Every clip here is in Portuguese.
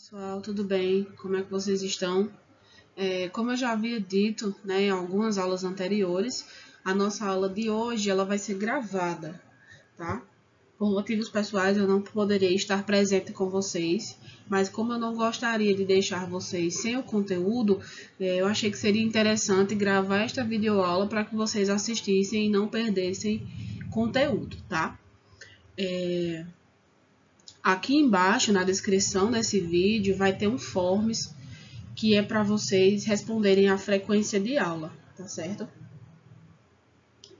Pessoal, tudo bem? Como é que vocês estão? Como eu já havia dito, né, em algumas aulas anteriores, a nossa aula de hoje ela vai ser gravada, tá? Por motivos pessoais eu não poderei estar presente com vocês, mas como eu não gostaria de deixar vocês sem o conteúdo, eu achei que seria interessante gravar esta videoaula para que vocês assistissem e não perdessem conteúdo, tá? Aqui embaixo, na descrição desse vídeo, vai ter um forms que é para vocês responderem a frequência de aula, tá certo?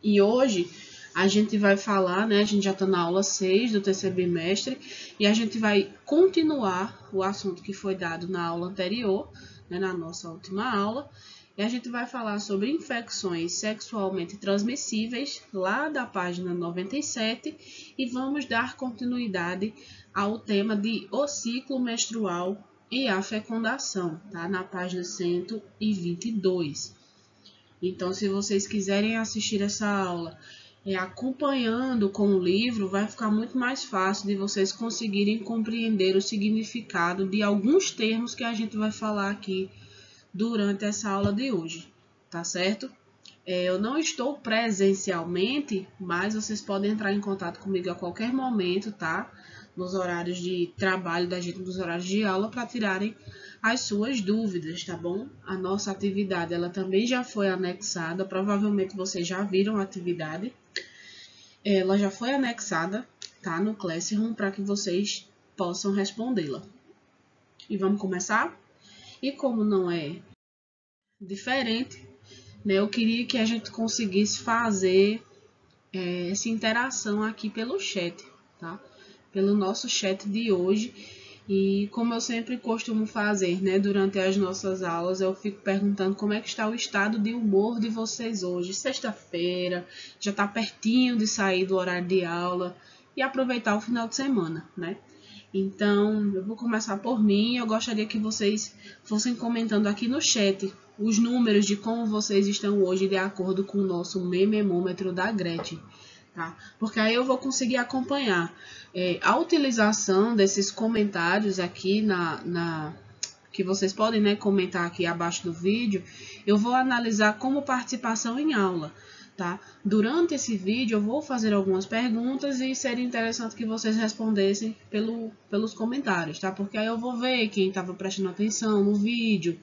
E hoje a gente vai falar, né? A gente já está na aula 6 do terceiro bimestre e a gente vai continuar o assunto que foi dado na aula anterior, né, na nossa última aula. E a gente vai falar sobre infecções sexualmente transmissíveis, lá da página 97, e vamos dar continuidade ao tema de o ciclo menstrual e a fecundação, tá? Na página 122. Então, se vocês quiserem assistir essa aula acompanhando com o livro, vai ficar muito mais fácil de vocês conseguirem compreender o significado de alguns termos que a gente vai falar aqui durante essa aula de hoje, tá certo? Eu não estou presencialmente, mas vocês podem entrar em contato comigo a qualquer momento, tá? Nos horários de trabalho da gente, nos horários de aula, para tirarem as suas dúvidas, tá bom? A nossa atividade, ela também já foi anexada, provavelmente vocês já viram a atividade. Ela já foi anexada, tá? No Classroom, para que vocês possam respondê-la. E vamos começar? E como não é diferente, né, eu queria que a gente conseguisse fazer essa interação aqui pelo chat, tá? Pelo nosso chat de hoje. E como eu sempre costumo fazer, né, durante as nossas aulas, eu fico perguntando como é que está o estado de humor de vocês hoje. Sexta-feira, já está pertinho de sair do horário de aula e aproveitar o final de semana, né? Então, eu vou começar por mim. Eu gostaria que vocês fossem comentando aqui no chat os números de como vocês estão hoje de acordo com o nosso mememômetro da Gretchen, tá? Porque aí eu vou conseguir acompanhar a utilização desses comentários aqui que vocês podem, né, comentar aqui abaixo do vídeo. Eu vou analisar como participação em aula, tá? Durante esse vídeo eu vou fazer algumas perguntas e seria interessante que vocês respondessem pelos comentários, tá? Porque aí eu vou ver quem estava prestando atenção no vídeo,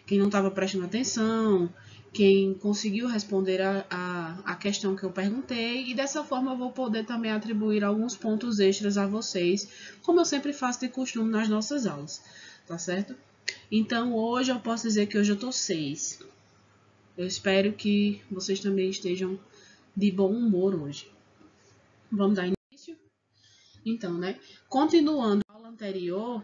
quem não estava prestando atenção, quem conseguiu responder a questão que eu perguntei, e dessa forma eu vou poder também atribuir alguns pontos extras a vocês, como eu sempre faço de costume nas nossas aulas, tá certo? Então hoje eu posso dizer que hoje eu tô 6. Eu espero que vocês também estejam de bom humor hoje. Vamos dar início? Então, né? Continuando a aula anterior,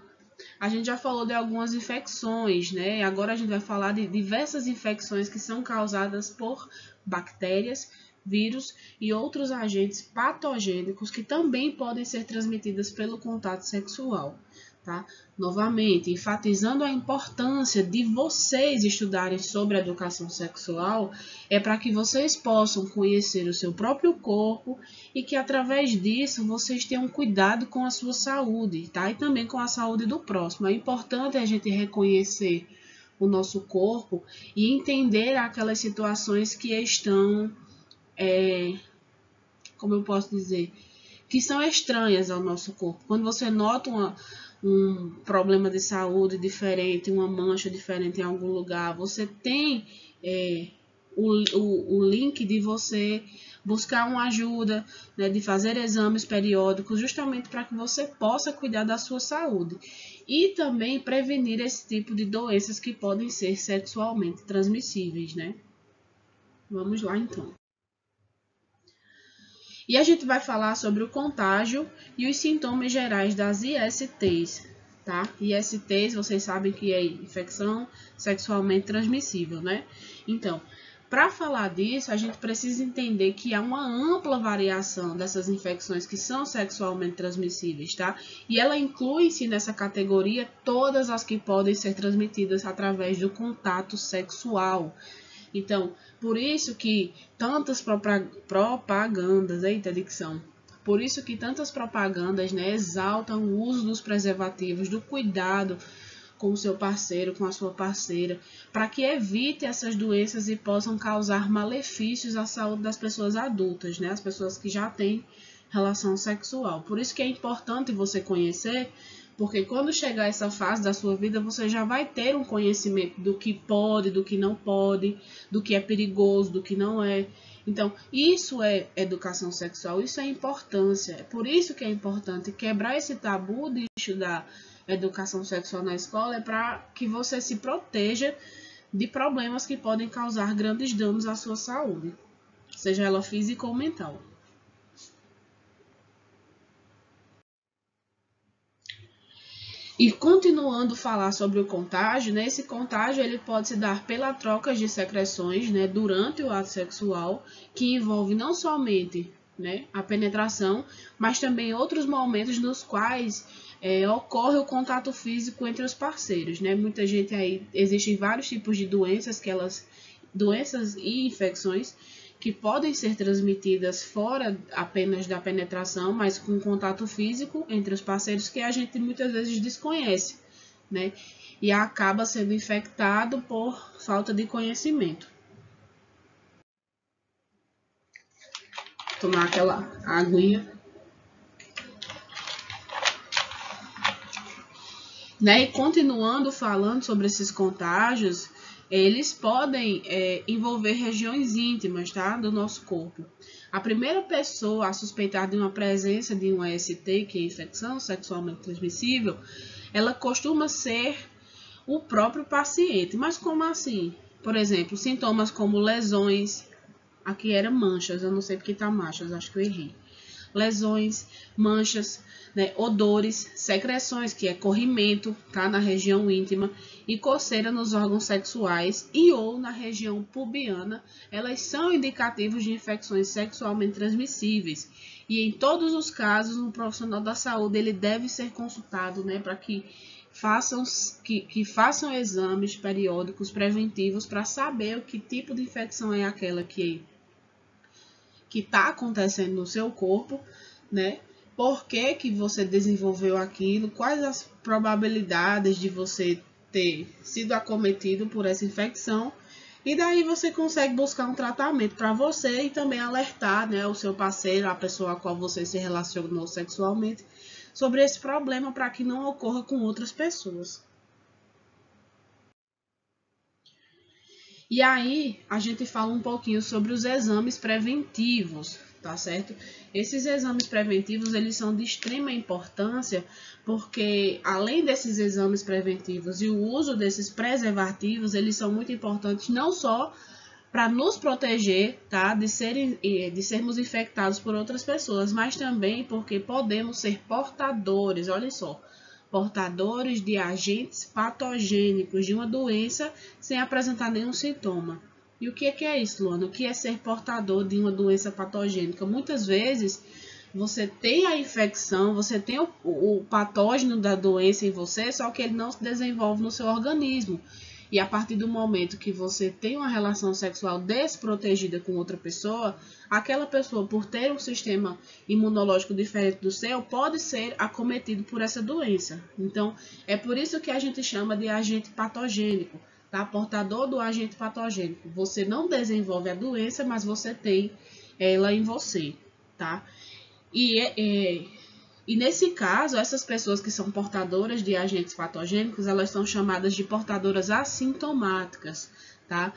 a gente já falou de algumas infecções, né? Agora a gente vai falar de diversas infecções que são causadas por bactérias, vírus e outros agentes patogênicos que também podem ser transmitidas pelo contato sexual, tá? Novamente, enfatizando a importância de vocês estudarem sobre a educação sexual, é para que vocês possam conhecer o seu próprio corpo e que através disso vocês tenham cuidado com a sua saúde, tá? E também com a saúde do próximo. É importante a gente reconhecer o nosso corpo e entender aquelas situações que estão, como eu posso dizer, que são estranhas ao nosso corpo. Quando você nota um problema de saúde diferente, uma mancha diferente em algum lugar, você tem o link de você buscar uma ajuda, né, de fazer exames periódicos, justamente para que você possa cuidar da sua saúde e também prevenir esse tipo de doenças que podem ser sexualmente transmissíveis, né? Vamos lá, então. E a gente vai falar sobre o contágio e os sintomas gerais das ISTs, tá? ISTs, vocês sabem que é infecção sexualmente transmissível, né? Então, para falar disso, a gente precisa entender que há uma ampla variação dessas infecções que são sexualmente transmissíveis, tá? E ela inclui-se nessa categoria todas as que podem ser transmitidas através do contato sexual. Então, por isso que tantas propagandas, eita dicção, Por isso que tantas propagandas, né, exaltam o uso dos preservativos, do cuidado com o seu parceiro, com a sua parceira, para que evite essas doenças e possam causar malefícios à saúde das pessoas adultas, né, as pessoas que já têm relação sexual. Por isso que é importante você conhecer, porque quando chegar essa fase da sua vida, você já vai ter um conhecimento do que pode, do que não pode, do que é perigoso, do que não é. Então, isso é educação sexual, isso é importância. É por isso que é importante quebrar esse tabu de estudar educação sexual na escola, é para que você se proteja de problemas que podem causar grandes danos à sua saúde, seja ela física ou mental. E continuando a falar sobre o contágio, né, esse contágio ele pode se dar pela troca de secreções, né, durante o ato sexual, que envolve não somente, né, a penetração, mas também outros momentos nos quais ocorre o contato físico entre os parceiros, né? Muita gente aí, existem vários tipos de doenças doenças e infecções que podem ser transmitidas fora apenas da penetração, mas com contato físico entre os parceiros que a gente muitas vezes desconhece, né? E acaba sendo infectado por falta de conhecimento. Tomar aquela aguinha. Né? E continuando falando sobre esses contágios, eles podem envolver regiões íntimas, tá, do nosso corpo. A primeira pessoa a suspeitar de uma presença de um ST, que é infecção sexualmente transmissível, ela costuma ser o próprio paciente. Mas como assim? Por exemplo, sintomas como lesões, aqui era manchas, eu não sei porque tá manchas, acho que eu errei. Lesões, manchas, né, odores, secreções, que é corrimento, tá, na região íntima, e coceira nos órgãos sexuais e ou na região pubiana, elas são indicativos de infecções sexualmente transmissíveis. E em todos os casos, um profissional da saúde ele deve ser consultado, né, para que façam exames periódicos preventivos para saber o que tipo de infecção é aquela que está acontecendo no seu corpo, né? Por que você desenvolveu aquilo, quais as probabilidades de você ter sido acometido por essa infecção, e daí você consegue buscar um tratamento para você e também alertar, né, o seu parceiro, a pessoa a qual você se relacionou sexualmente, sobre esse problema para que não ocorra com outras pessoas. E aí, a gente fala um pouquinho sobre os exames preventivos, tá certo? Esses exames preventivos, eles são de extrema importância, porque além desses exames preventivos e o uso desses preservativos, eles são muito importantes não só para nos proteger, tá, de sermos infectados por outras pessoas, mas também porque podemos ser portadores, olha só, portadores de agentes patogênicos de uma doença sem apresentar nenhum sintoma. E o que é isso, Luana? O que é ser portador de uma doença patogênica? Muitas vezes você tem a infecção, você tem o patógeno da doença em você, só que ele não se desenvolve no seu organismo. E a partir do momento que você tem uma relação sexual desprotegida com outra pessoa, aquela pessoa, por ter um sistema imunológico diferente do seu, pode ser acometido por essa doença. Então, é por isso que a gente chama de agente patogênico, tá? Portador do agente patogênico. Você não desenvolve a doença, mas você tem ela em você, tá? E nesse caso, essas pessoas que são portadoras de agentes patogênicos, elas são chamadas de portadoras assintomáticas, tá?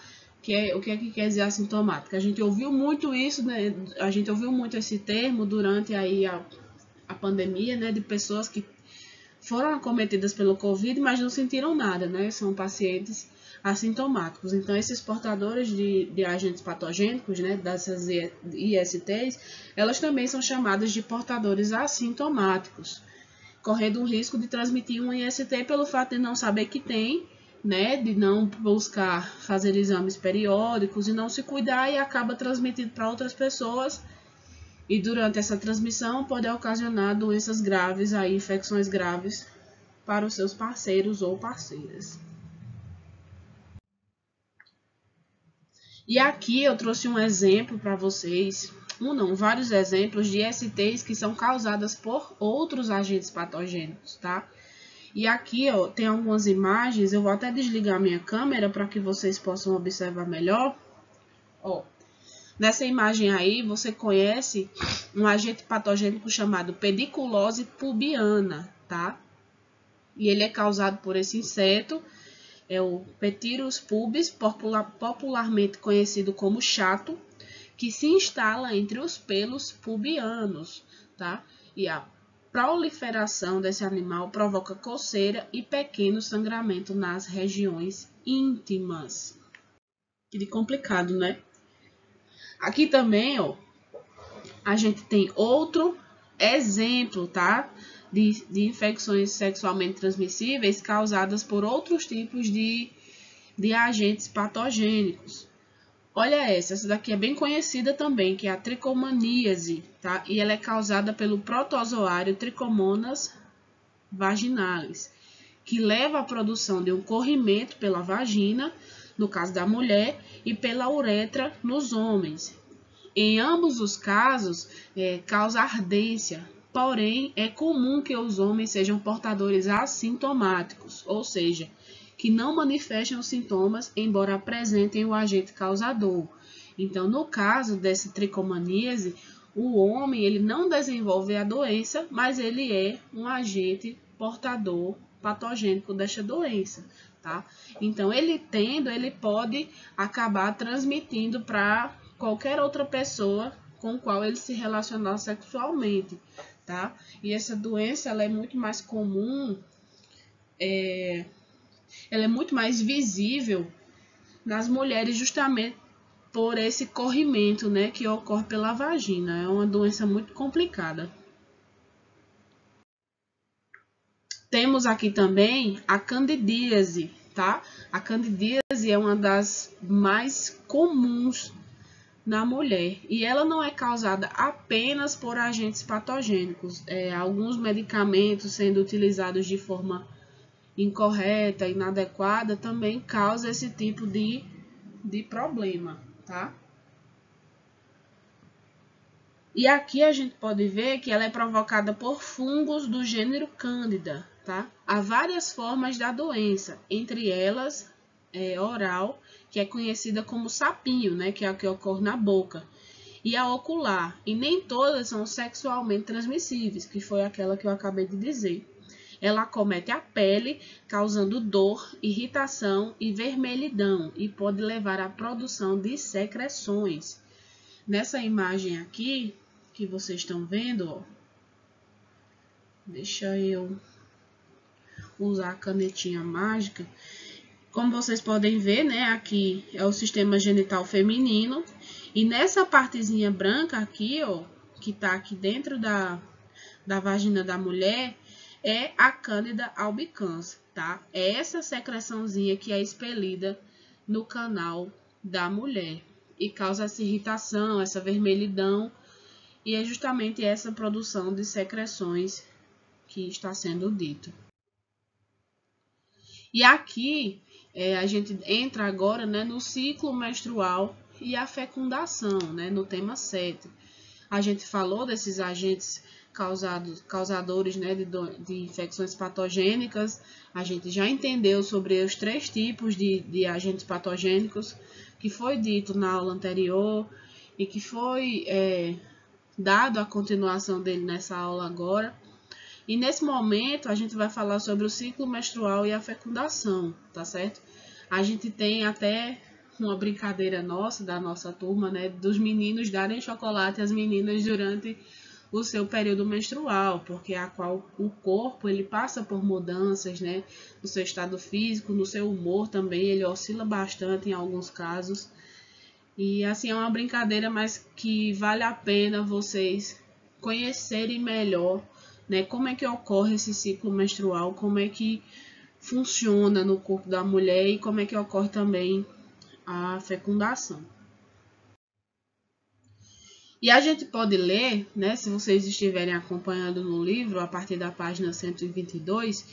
O que quer dizer assintomática? A gente ouviu muito isso, né? A gente ouviu muito esse termo durante aí a pandemia, né? De pessoas que foram acometidas pelo Covid, mas não sentiram nada, né? São pacientes assintomáticos. Então, esses portadores de agentes patogênicos, né, dessas ISTs, elas também são chamadas de portadores assintomáticos, correndo o risco de transmitir um IST pelo fato de não saber que tem, né, de não buscar fazer exames periódicos e não se cuidar e acaba transmitindo para outras pessoas. E durante essa transmissão pode ocasionar doenças graves, aí, infecções graves para os seus parceiros ou parceiras. E aqui eu trouxe um exemplo para vocês vários exemplos de STs que são causadas por outros agentes patogênicos, tá? E aqui, ó, tem algumas imagens, eu vou até desligar minha câmera para que vocês possam observar melhor. Ó, nessa imagem aí, você conhece um agente patogênico chamado pediculose pubiana, tá? E ele é causado por esse inseto, é o Pteris pubis, popularmente conhecido como chato, que se instala entre os pelos pubianos, tá? E a proliferação desse animal provoca coceira e pequeno sangramento nas regiões íntimas. Que complicado, né? Aqui também, ó, a gente tem outro exemplo, tá? De infecções sexualmente transmissíveis causadas por outros tipos de agentes patogênicos. Olha essa daqui é bem conhecida também, que é a tricomaníase, tá? E ela é causada pelo protozoário Trichomonas vaginalis, que leva à produção de um corrimento pela vagina, no caso da mulher, e pela uretra nos homens. Em ambos os casos, causa ardência, porém, é comum que os homens sejam portadores assintomáticos, ou seja, que não manifestem os sintomas, embora apresentem o agente causador. Então, no caso dessa tricomaníase, o homem ele não desenvolve a doença, mas ele é um agente portador patogênico desta doença, tá? Então, ele pode acabar transmitindo para qualquer outra pessoa com qual ele se relacionar sexualmente, tá? E essa doença ela é muito mais comum, ela é muito mais visível nas mulheres justamente por esse corrimento, né, que ocorre pela vagina. É uma doença muito complicada. Temos aqui também a candidíase, tá? A candidíase é uma das mais comuns na mulher e ela não é causada apenas por agentes patogênicos. Alguns medicamentos sendo utilizados de forma incorreta, inadequada, também causa esse tipo de problema, tá? E aqui a gente pode ver que ela é provocada por fungos do gênero Candida, tá? Há várias formas da doença, entre elas oral, que é conhecida como sapinho, né? Que é a que ocorre na boca, e a ocular, e nem todas são sexualmente transmissíveis, que foi aquela que eu acabei de dizer. Ela acomete a pele, causando dor, irritação e vermelhidão, e pode levar à produção de secreções. Nessa imagem aqui, que vocês estão vendo, ó, deixa eu usar a canetinha mágica. Como vocês podem ver, né, aqui é o sistema genital feminino, e nessa partezinha branca aqui, ó, que tá aqui dentro da vagina da mulher, é a Candida albicans, tá? É essa secreçãozinha que é expelida no canal da mulher e causa essa irritação, essa vermelhidão, e é justamente essa produção de secreções que está sendo dito. E aqui a gente entra agora, né, no ciclo menstrual e a fecundação, né, no tema 7. A gente falou desses agentes causadores, né, de infecções patogênicas. A gente já entendeu sobre os 3 tipos de agentes patogênicos que foi dito na aula anterior e que foi dado a continuação dele nessa aula agora. E nesse momento a gente vai falar sobre o ciclo menstrual e a fecundação, tá certo? A gente tem até uma brincadeira nossa, da nossa turma, né, dos meninos darem chocolate às meninas durante o seu período menstrual, porque a qual o corpo ele passa por mudanças, né, no seu estado físico, no seu humor também, ele oscila bastante em alguns casos. E assim é uma brincadeira, mas que vale a pena vocês conhecerem melhor, né, como é que ocorre esse ciclo menstrual, como é que funciona no corpo da mulher e como é que ocorre também a fecundação. E a gente pode ler, né, se vocês estiverem acompanhando no livro, a partir da página 122,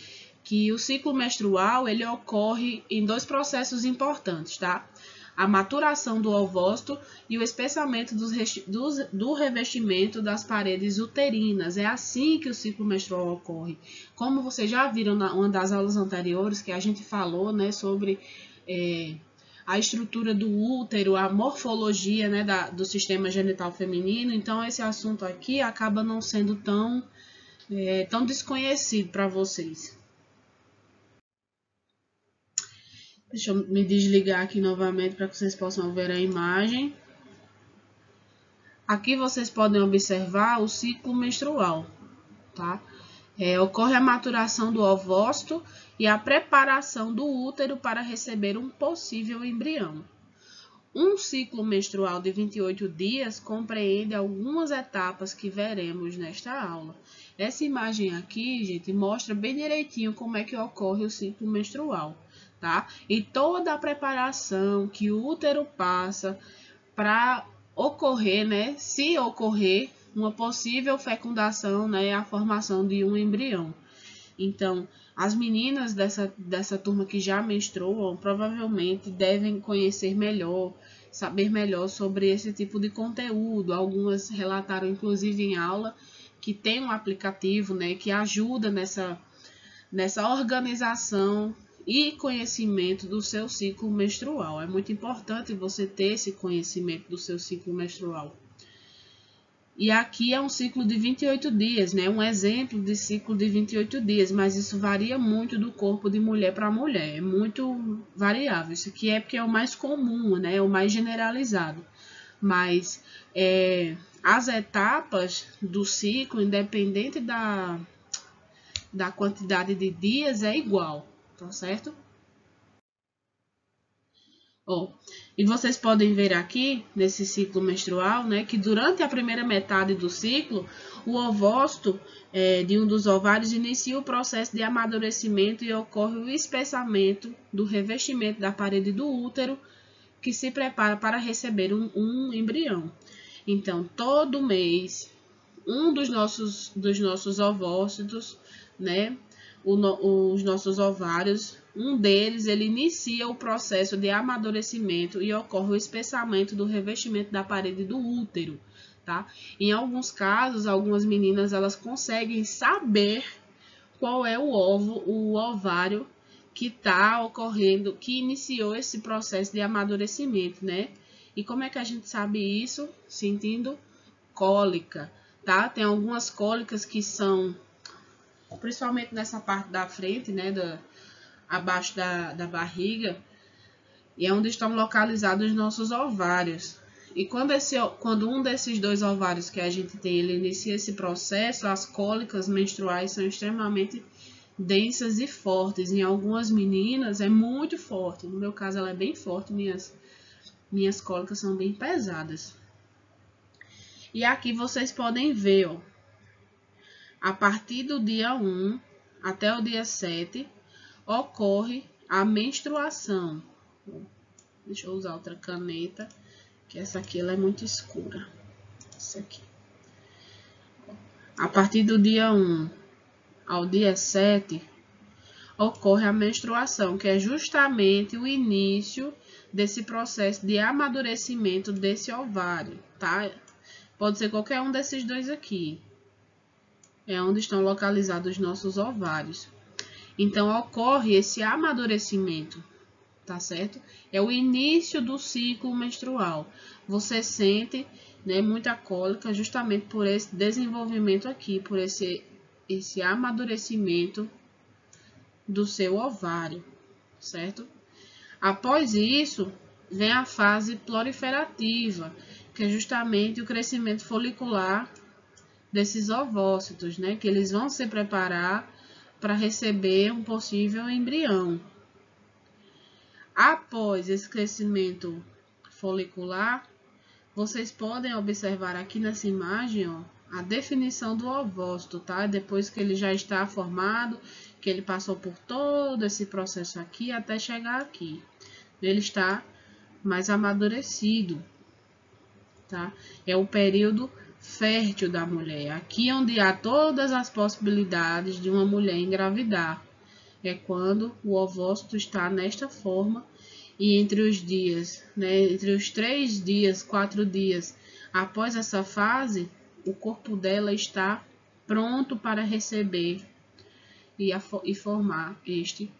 que o ciclo menstrual ele ocorre em 2 processos importantes, tá? a maturação do ovócito e o espessamento do revestimento das paredes uterinas. É assim que o ciclo menstrual ocorre. Como vocês já viram em uma das aulas anteriores, que a gente falou, né, sobre a estrutura do útero, a morfologia, né, do sistema genital feminino. Então, esse assunto aqui acaba não sendo tão desconhecido para vocês. Deixa eu me desligar aqui novamente para que vocês possam ver a imagem. Aqui vocês podem observar o ciclo menstrual, tá? Ocorre a maturação do ovócito e a preparação do útero para receber um possível embrião. Um ciclo menstrual de 28 dias compreende algumas etapas que veremos nesta aula. Essa imagem aqui, gente, mostra bem direitinho como é que ocorre o ciclo menstrual, tá? E toda a preparação que o útero passa para ocorrer, né? Se ocorrer uma possível fecundação, né? A formação de um embrião. Então, as meninas dessa turma que já menstruam provavelmente devem conhecer melhor, saber melhor sobre esse tipo de conteúdo. Algumas relataram, inclusive, em aula, que tem um aplicativo, né, que ajuda nessa organização e conhecimento do seu ciclo menstrual. É muito importante você ter esse conhecimento do seu ciclo menstrual. E aqui é um ciclo de 28 dias, né? Um exemplo de ciclo de 28 dias, mas isso varia muito do corpo de mulher para mulher, é muito variável. Isso aqui é porque é o mais comum, né? É o mais generalizado. Mas as etapas do ciclo, independente da quantidade de dias, é igual, tá certo? E vocês podem ver aqui, nesse ciclo menstrual, né, que durante a primeira metade do ciclo, o ovócito de um dos ovários inicia o processo de amadurecimento e ocorre o espessamento do revestimento da parede do útero, que se prepara para receber um embrião. Então, todo mês, um dos nossos ovócitos, né, os nossos ovários, um deles, ele inicia o processo de amadurecimento e ocorre o espessamento do revestimento da parede do útero, tá? Em alguns casos, algumas meninas, elas conseguem saber qual é o ovário que está ocorrendo, que iniciou esse processo de amadurecimento, né? E como é que a gente sabe isso? Sentindo cólica, tá? Tem algumas cólicas que são, principalmente nessa parte da frente, né, abaixo da barriga, e é onde estão localizados os nossos ovários. E quando um desses dois ovários que a gente tem, ele inicia esse processo, as cólicas menstruais são extremamente densas e fortes. Em algumas meninas é muito forte. No meu caso, ela é bem forte. Minhas cólicas são bem pesadas. E aqui vocês podem ver, ó, a partir do dia 1 até o dia 7, ocorre a menstruação. Deixa eu usar outra caneta, que essa aqui ela é muito escura. Essa aqui. A partir do dia 1 ao dia 7, ocorre a menstruação, que é justamente o início desse processo de amadurecimento desse ovário, tá? Pode ser qualquer um desses dois aqui. É onde estão localizados os nossos ovários. Então, ocorre esse amadurecimento, tá certo? É o início do ciclo menstrual. Você sente, né, muita cólica justamente por esse desenvolvimento aqui, por esse amadurecimento do seu ovário, certo? Após isso, vem a fase proliferativa, que é justamente o crescimento folicular desses ovócitos, né? Que eles vão se preparar para receber um possível embrião. Após esse crescimento folicular, vocês podem observar aqui nessa imagem, ó, a definição do ovócito, tá? Depois que ele já está formado, que ele passou por todo esse processo aqui até chegar aqui. Ele está mais amadurecido, tá? É o período fértil da mulher. Aqui onde há todas as possibilidades de uma mulher engravidar. É quando o ovócito está nesta forma e entre os dias, né, entre os 3 dias, 4 dias após essa fase, o corpo dela está pronto para receber e formar este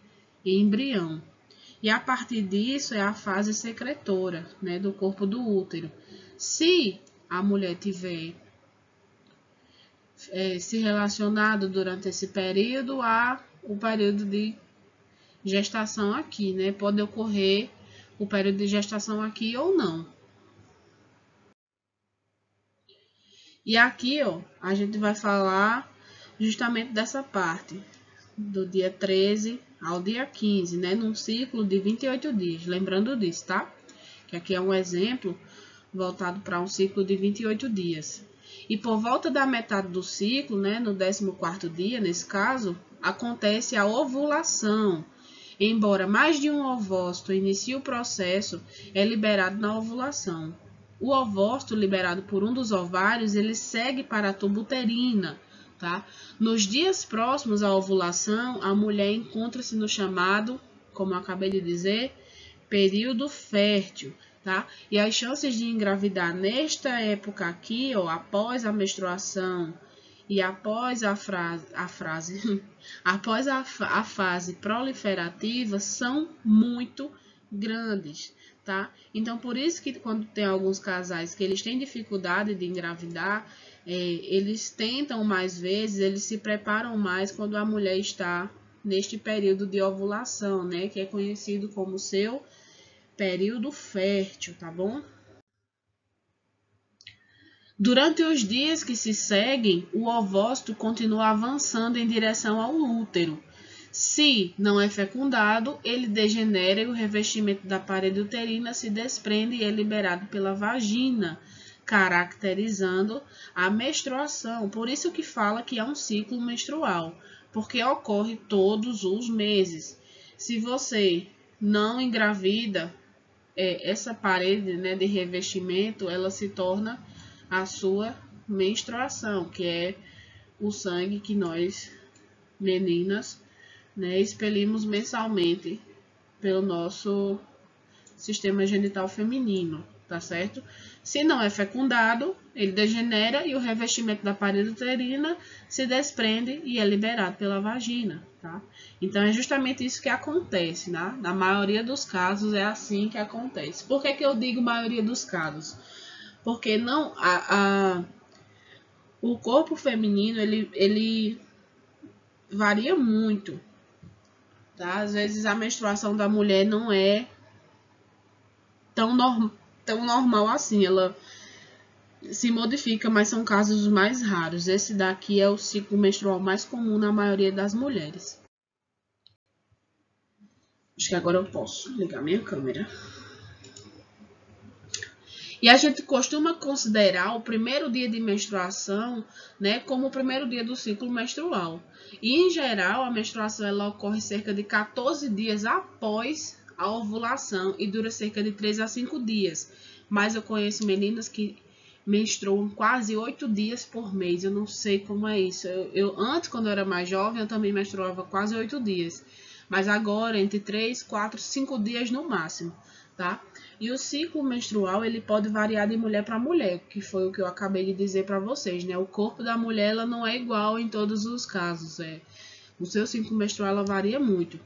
embrião. E a partir disso é a fase secretora, né, do corpo do útero. Se a mulher tiver se relacionado durante esse período, há o período de gestação aqui, né? Pode ocorrer o período de gestação aqui ou não. E aqui, ó, a gente vai falar justamente dessa parte, do dia 13 ao dia 15, né? Num ciclo de 28 dias. Lembrando disso, tá? Que aqui é um exemplo voltado para um ciclo de 28 dias. E por volta da metade do ciclo, né, no 14º dia, nesse caso, acontece a ovulação. Embora mais de um ovócito inicie o processo, é liberado na ovulação. O ovócito liberado por um dos ovários, ele segue para a tuba uterina, tá? Nos dias próximos à ovulação, a mulher encontra-se no chamado, como eu acabei de dizer, período fértil, tá? E as chances de engravidar nesta época aqui, ó, após a menstruação e após após a fase proliferativa são muito grandes, tá? Então, por isso que quando tem alguns casais que eles têm dificuldade de engravidar, eles tentam mais vezes, eles se preparam mais quando a mulher está neste período de ovulação, né? Que é conhecido como seu período fértil, tá bom? Durante os dias que se seguem, o ovócito continua avançando em direção ao útero. Se não é fecundado, ele degenera e o revestimento da parede uterina se desprende e é liberado pela vagina, caracterizando a menstruação. Por isso que fala que é um ciclo menstrual, porque ocorre todos os meses. Se você não engravida, essa parede, né, de revestimento, ela se torna a sua menstruação, que é o sangue que nós, meninas, né, expelimos mensalmente pelo nosso sistema genital feminino, tá certo? Se não é fecundado, ele degenera e o revestimento da parede uterina se desprende e é liberado pela vagina, tá? Então, é justamente isso que acontece, né? Na maioria dos casos é assim que acontece. Por que eu digo maioria dos casos? Porque não o corpo feminino, ele varia muito, tá? Às vezes a menstruação da mulher não é tão normal assim, ela se modifica, mas são casos mais raros. Esse daqui é o ciclo menstrual mais comum na maioria das mulheres. Acho que agora eu posso ligar minha câmera. E a gente costuma considerar o primeiro dia de menstruação, né, como o primeiro dia do ciclo menstrual. E, em geral, a menstruação ela ocorre cerca de 14 dias após a ovulação e dura cerca de 3 a 5 dias. Mas eu conheço meninas que menstruam quase 8 dias por mês. Eu não sei como é isso. Antes, quando eu era mais jovem, eu também menstruava quase 8 dias. Mas agora, entre 3, 4, 5 dias no máximo, tá? E o ciclo menstrual, ele pode variar de mulher para mulher, que foi o que eu acabei de dizer para vocês, né? O corpo da mulher, ela não é igual em todos os casos, O seu ciclo menstrual, ela varia muito.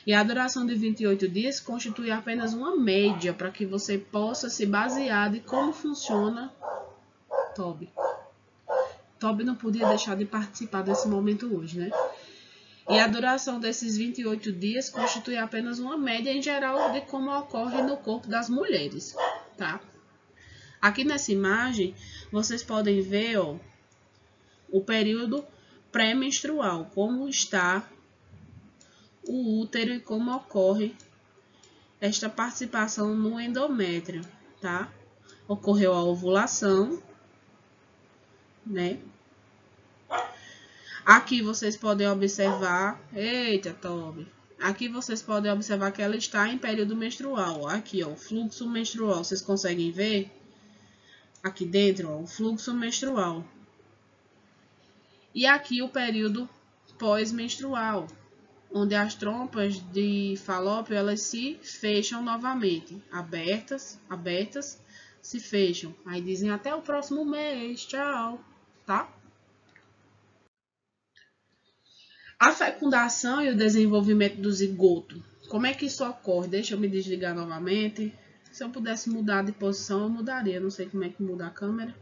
E a duração de 28 dias constitui apenas uma média para que você possa se basear de como funciona Toby. Toby não podia deixar de participar desse momento hoje, né? E a duração desses 28 dias constitui apenas uma média em geral de como ocorre no corpo das mulheres, tá? Aqui nessa imagem, vocês podem ver, ó, o período pré-menstrual, como está o útero e como ocorre esta participação no endométrio, tá? Ocorreu a ovulação, né? Aqui vocês podem observar, eita, Toby. Aqui vocês podem observar que ela está em período menstrual. Aqui, ó, o fluxo menstrual. Vocês conseguem ver? Aqui dentro, ó, o fluxo menstrual. E aqui o período pós-menstrual. onde as trompas de Falópio elas se fecham novamente, abertas, se fecham. Aí dizem até o próximo mês, tchau, tá? A fecundação e o desenvolvimento do zigoto. Como é que isso ocorre? Deixa eu me desligar novamente. Se eu pudesse mudar de posição, eu mudaria. Não sei como é que muda a câmera.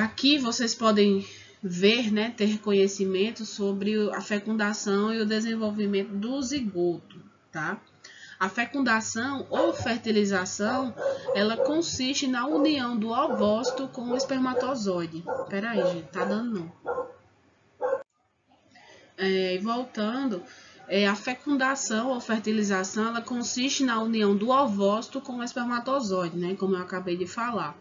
Aqui vocês podem ver, né, ter conhecimento sobre a fecundação e o desenvolvimento do zigoto, tá? A fecundação ou fertilização, ela consiste na união do ovócito com o espermatozoide. Peraí, gente, tá dando não. Voltando, a fecundação ou fertilização, ela consiste na união do ovócito com o espermatozoide, né, como eu acabei de falar.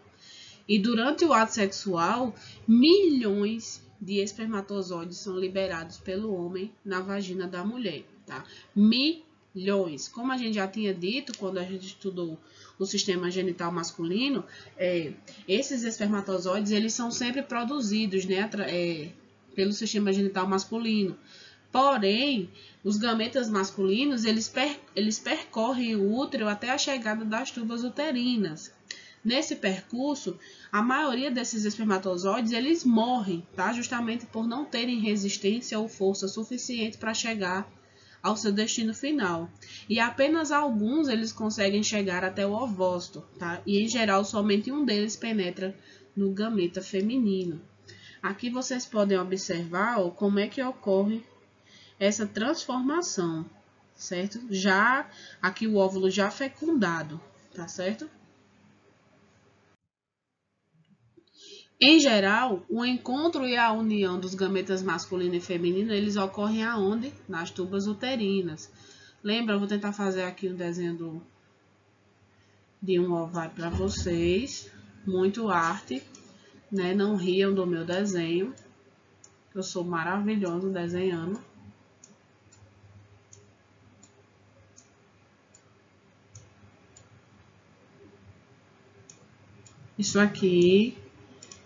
E durante o ato sexual, milhões de espermatozoides são liberados pelo homem na vagina da mulher, tá? Milhões. Como a gente já tinha dito quando a gente estudou o sistema genital masculino, esses espermatozoides, eles são sempre produzidos, né, pelo sistema genital masculino. Porém, os gametas masculinos, eles percorrem o útero até a chegada das tubas uterinas. Nesse percurso, a maioria desses espermatozoides, eles morrem, tá? Justamente por não terem resistência ou força suficiente para chegar ao seu destino final. E apenas alguns eles conseguem chegar até o ovócito, tá? E em geral, somente um deles penetra no gameta feminino. Aqui vocês podem observar como é que ocorre essa transformação, certo? Já aqui o óvulo já fecundado, tá certo? Em geral, o encontro e a união dos gametas masculino e feminino, eles ocorrem aonde? Nas tubas uterinas. Lembra, eu vou tentar fazer aqui um desenho de um ovário para vocês. Muito arte, né? Não riam do meu desenho. Eu sou maravilhoso desenhando. Isso aqui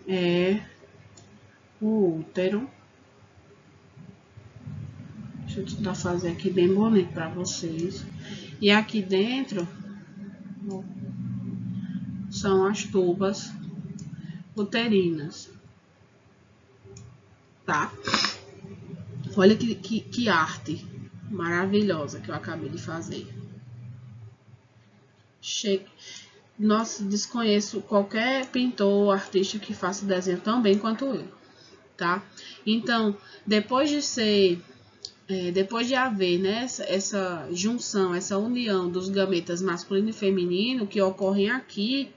é o útero. Deixa eu tentar fazer aqui bem bonito para vocês. E aqui dentro são as tubas uterinas, tá? Olha que arte maravilhosa que eu acabei de fazer. Nossa, desconheço qualquer pintor ou artista que faça desenho tão bem quanto eu, tá? Então, depois de haver, né, essa junção, essa união dos gametas masculino e feminino que ocorrem aqui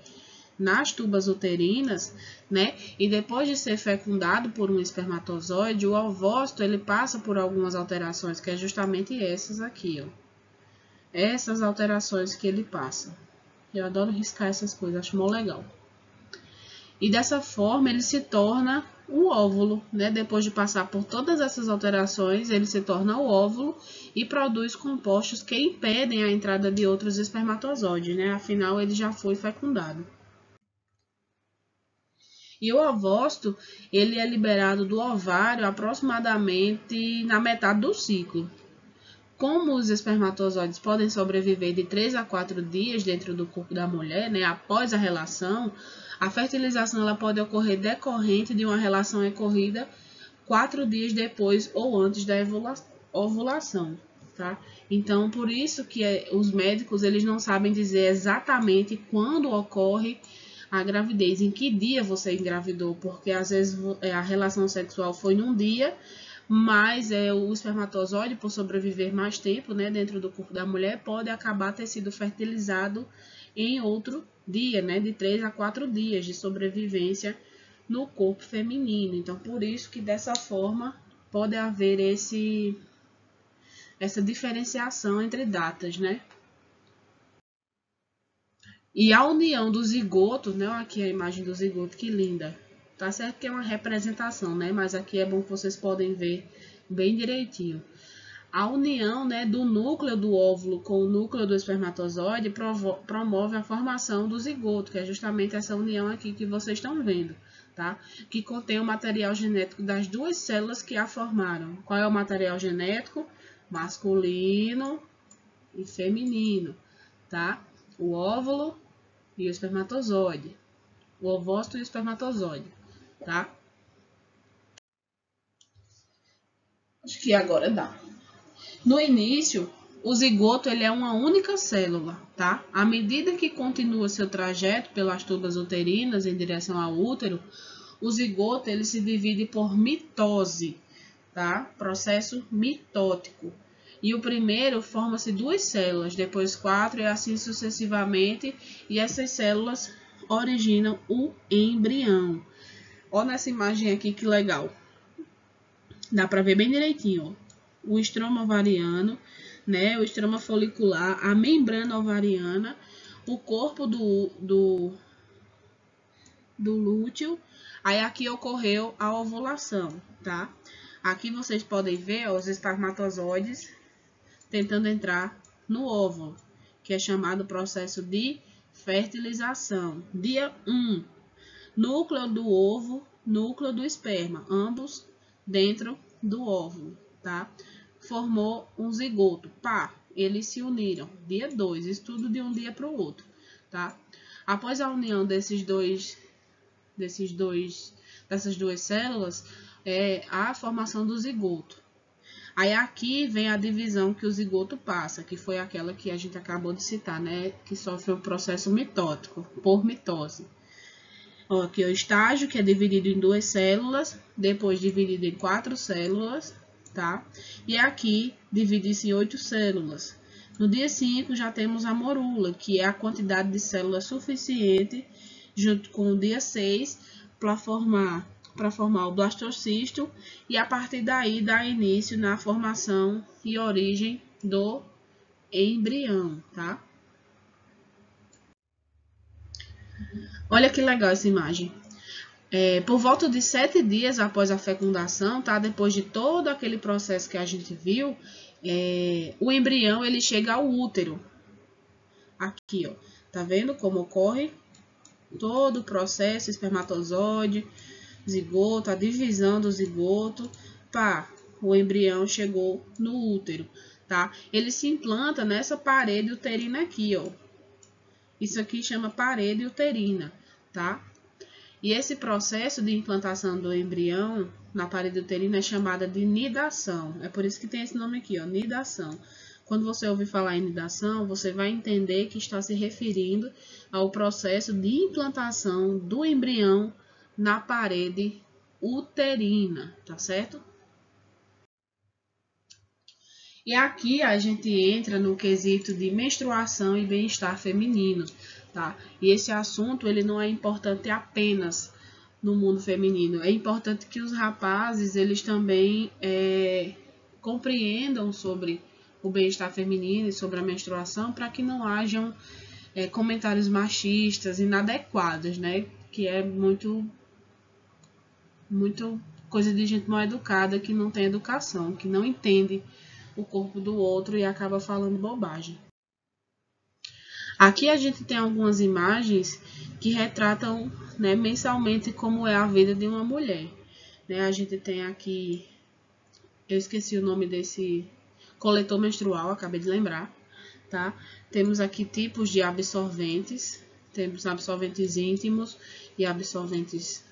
nas tubas uterinas, né, e depois de ser fecundado por um espermatozoide, o ovócito ele passa por algumas alterações, que é justamente essas aqui, ó. Essas alterações que ele passa. Eu adoro riscar essas coisas, acho mó legal. E dessa forma ele se torna o óvulo, né? Depois de passar por todas essas alterações, ele se torna o óvulo e produz compostos que impedem a entrada de outros espermatozoides, né? Afinal, ele já foi fecundado. E o ovócito, ele é liberado do ovário aproximadamente na metade do ciclo. Como os espermatozoides podem sobreviver de 3 a 4 dias dentro do corpo da mulher, né, após a relação, a fertilização ela pode ocorrer decorrente de uma relação ocorrida 4 dias depois ou antes da ovulação, tá? Então, por isso que os médicos eles não sabem dizer exatamente quando ocorre a gravidez, em que dia você engravidou, porque às vezes a relação sexual foi num dia, mas o espermatozoide, por sobreviver mais tempo, né, dentro do corpo da mulher, pode acabar ter sido fertilizado em outro dia, né, de 3 a 4 dias de sobrevivência no corpo feminino. Então, por isso que dessa forma pode haver essa diferenciação entre datas, né? E a união do zigoto, né, aqui a imagem do zigoto, que linda. Tá certo que é uma representação, né? Mas aqui é bom que vocês podem ver bem direitinho. A união, né, do núcleo do óvulo com o núcleo do espermatozoide promove a formação do zigoto, que é justamente essa união aqui que vocês estão vendo, tá? Que contém o material genético das duas células que a formaram. Qual é o material genético? Masculino e feminino, tá? O óvulo e o espermatozoide. O ovócito e o espermatozoide, tá? Acho que agora dá. No início, o zigoto ele é uma única célula, tá? À medida que continua seu trajeto pelas tubas uterinas em direção ao útero, o zigoto ele se divide por mitose, tá? Processo mitótico. E o primeiro forma-se duas células, depois quatro e assim sucessivamente, e essas células originam o embrião. Olha nessa imagem aqui que legal. Dá para ver bem direitinho, ó. O estroma ovariano, né? O estroma folicular, a membrana ovariana, o corpo do lúteo. Aí aqui ocorreu a ovulação, tá? Aqui vocês podem ver, ó, os espermatozoides tentando entrar no óvulo, que é chamado processo de fertilização. Dia 1, núcleo do ovo, núcleo do esperma, ambos dentro do óvulo, tá? Formou um zigoto, pá, eles se uniram. Dia 2, isso tudo de um dia para o outro, tá? Após a união dessas duas células, a formação do zigoto. Aí aqui vem a divisão que o zigoto passa, que foi aquela que a gente acabou de citar, né? Que sofre o processo mitótico, por mitose. Ó, aqui é o estágio, que é dividido em duas células, depois dividido em 4 células, tá? E aqui divide-se em 8 células. No dia 5 já temos a morula, que é a quantidade de células suficiente, junto com o dia 6, para formar o blastocisto, e a partir daí dá início na formação e origem do embrião, tá? Olha que legal essa imagem. Por volta de 7 dias após a fecundação, tá? Depois de todo aquele processo que a gente viu, o embrião ele chega ao útero. Aqui, ó, tá vendo como ocorre todo o processo, espermatozoide, zigoto, a divisão do zigoto, pá, o embrião chegou no útero, tá? Ele se implanta nessa parede uterina aqui, ó. Isso aqui chama parede uterina, tá? E esse processo de implantação do embrião na parede uterina é chamada de nidação. É por isso que tem esse nome aqui, ó, nidação. Quando você ouvir falar em nidação, você vai entender que está se referindo ao processo de implantação do embrião na parede uterina, tá certo? E aqui a gente entra no quesito de menstruação e bem-estar feminino, tá? E esse assunto ele não é importante apenas no mundo feminino, é importante que os rapazes eles também compreendam sobre o bem-estar feminino e sobre a menstruação, para que não hajam comentários machistas, inadequados, né? Que é muito coisa de gente mal educada, que não tem educação, que não entende o corpo do outro e acaba falando bobagem. Aqui a gente tem algumas imagens que retratam, né, mensalmente como é a vida de uma mulher. Né? A gente tem aqui, eu esqueci o nome desse coletor menstrual, acabei de lembrar, tá? Temos aqui tipos de absorventes, temos absorventes íntimos e absorventes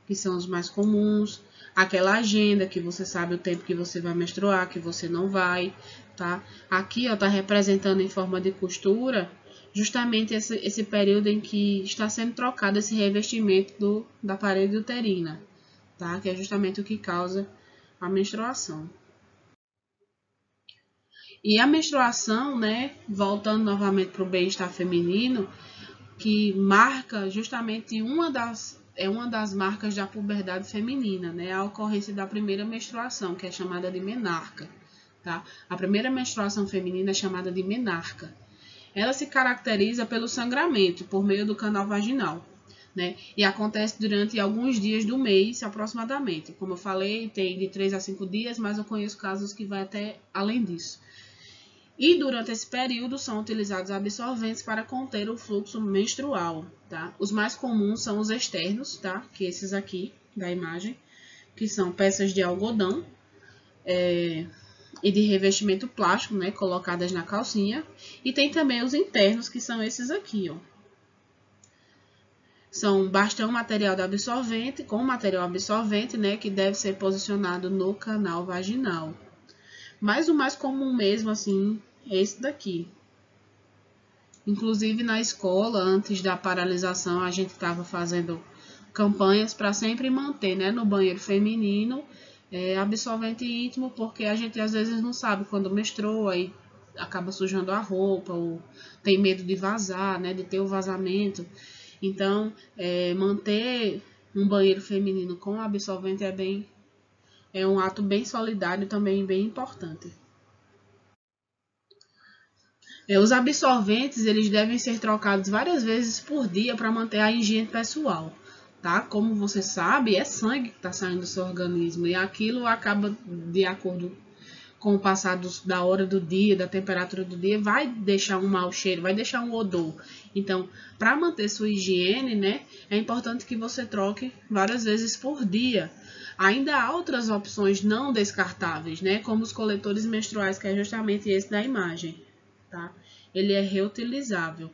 que são os mais comuns, aquela agenda que você sabe o tempo que você vai menstruar, que você não vai, tá? Aqui, ó, tá representando em forma de costura justamente esse período em que está sendo trocado esse revestimento da parede uterina, tá? Que é justamente o que causa a menstruação. E a menstruação, né, voltando novamente para o bem-estar feminino, que marca justamente uma das marcas da puberdade feminina, né? A ocorrência da primeira menstruação, que é chamada de menarca, tá? A primeira menstruação feminina é chamada de menarca. Ela se caracteriza pelo sangramento por meio do canal vaginal, né? E acontece durante alguns dias do mês, aproximadamente. Como eu falei, tem de 3 a 5 dias, mas eu conheço casos que vai até além disso. E durante esse período são utilizados absorventes para conter o fluxo menstrual, tá? Os mais comuns são os externos, tá? Que esses aqui da imagem, que são peças de algodão e de revestimento plástico, né? Colocadas na calcinha. E tem também os internos, que são esses aqui, ó. São bastão material de absorvente, com material absorvente, né? Que deve ser posicionado no canal vaginal. Mas o mais comum mesmo, assim, é esse daqui. Inclusive, na escola, antes da paralisação, a gente estava fazendo campanhas para sempre manter, né, no banheiro feminino, absorvente íntimo, porque a gente às vezes não sabe quando menstrua e acaba sujando a roupa, ou tem medo de vazar, né, de ter o vazamento. Então, manter um banheiro feminino com absorvente é um ato bem solidário e também bem importante. Os absorventes, eles devem ser trocados várias vezes por dia para manter a higiene pessoal, tá? Como você sabe, é sangue que está saindo do seu organismo e aquilo acaba, de acordo com o passar da hora do dia, da temperatura do dia, vai deixar um mau cheiro, vai deixar um odor. Então, para manter sua higiene, né, é importante que você troque várias vezes por dia. Ainda há outras opções não descartáveis, né, como os coletores menstruais, que é justamente esse da imagem, tá? Ele é reutilizável.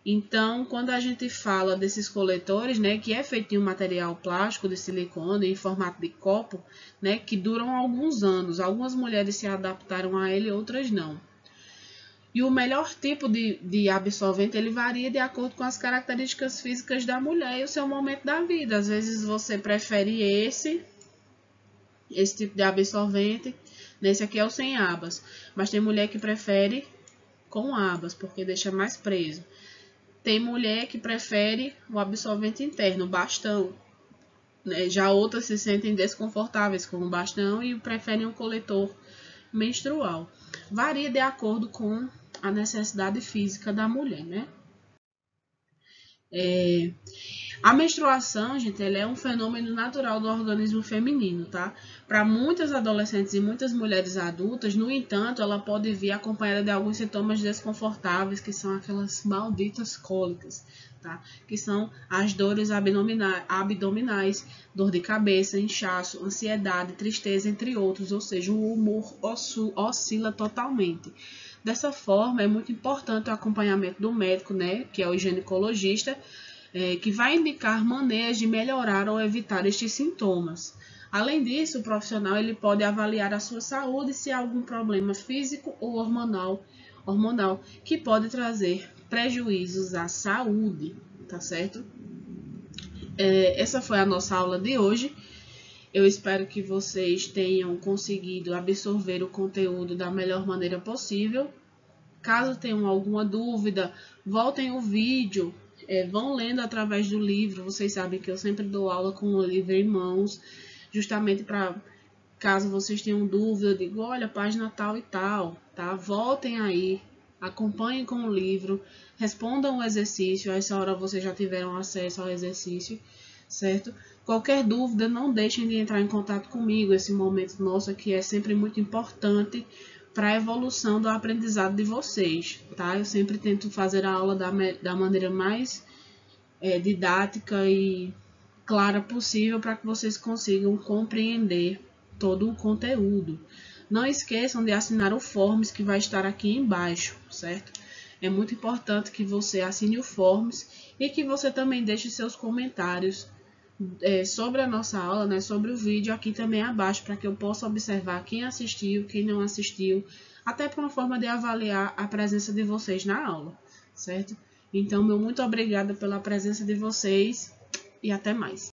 Então, quando a gente fala desses coletores, né, que é feito em um material plástico de silicone em formato de copo, né, que duram alguns anos. Algumas mulheres se adaptaram a ele, outras não. E o melhor tipo de absorvente, ele varia de acordo com as características físicas da mulher e o seu momento da vida. Às vezes você prefere esse tipo de absorvente. Nesse aqui é o sem abas, mas tem mulher que prefere com abas, porque deixa mais preso. Tem mulher que prefere o absorvente interno, o bastão, né? Já outras se sentem desconfortáveis com o bastão e preferem um coletor menstrual. Varia de acordo com a necessidade física da mulher, né? A menstruação, gente, ela é um fenômeno natural do organismo feminino, tá? Para muitas adolescentes e muitas mulheres adultas, no entanto, ela pode vir acompanhada de alguns sintomas desconfortáveis, que são aquelas malditas cólicas, tá? Que são as dores abdominais, dor de cabeça, inchaço, ansiedade, tristeza, entre outros, ou seja, o humor oscila totalmente. Dessa forma, é muito importante o acompanhamento do médico, né, que é o ginecologista, que vai indicar maneiras de melhorar ou evitar estes sintomas. Além disso, o profissional ele pode avaliar a sua saúde se há algum problema físico ou hormonal que pode trazer prejuízos à saúde, tá certo? Essa foi a nossa aula de hoje. Eu espero que vocês tenham conseguido absorver o conteúdo da melhor maneira possível. Caso tenham alguma dúvida, voltem o vídeo, vão lendo através do livro. Vocês sabem que eu sempre dou aula com o livro em mãos, justamente para, caso vocês tenham dúvida, eu digo, olha, página tal e tal, tá? Voltem aí, acompanhem com o livro, respondam o exercício. A essa hora vocês já tiveram acesso ao exercício, certo? Qualquer dúvida, não deixem de entrar em contato comigo. Esse momento nosso aqui é sempre muito importante para a evolução do aprendizado de vocês, tá? Eu sempre tento fazer a aula da maneira mais didática e clara possível para que vocês consigam compreender todo o conteúdo. Não esqueçam de assinar o Forms que vai estar aqui embaixo, certo? É muito importante que você assine o Forms e que você também deixe seus comentários sobre a nossa aula, né, sobre o vídeo aqui também abaixo, para que eu possa observar quem assistiu, quem não assistiu, até para uma forma de avaliar a presença de vocês na aula, certo? Então, meu muito obrigada pela presença de vocês e até mais.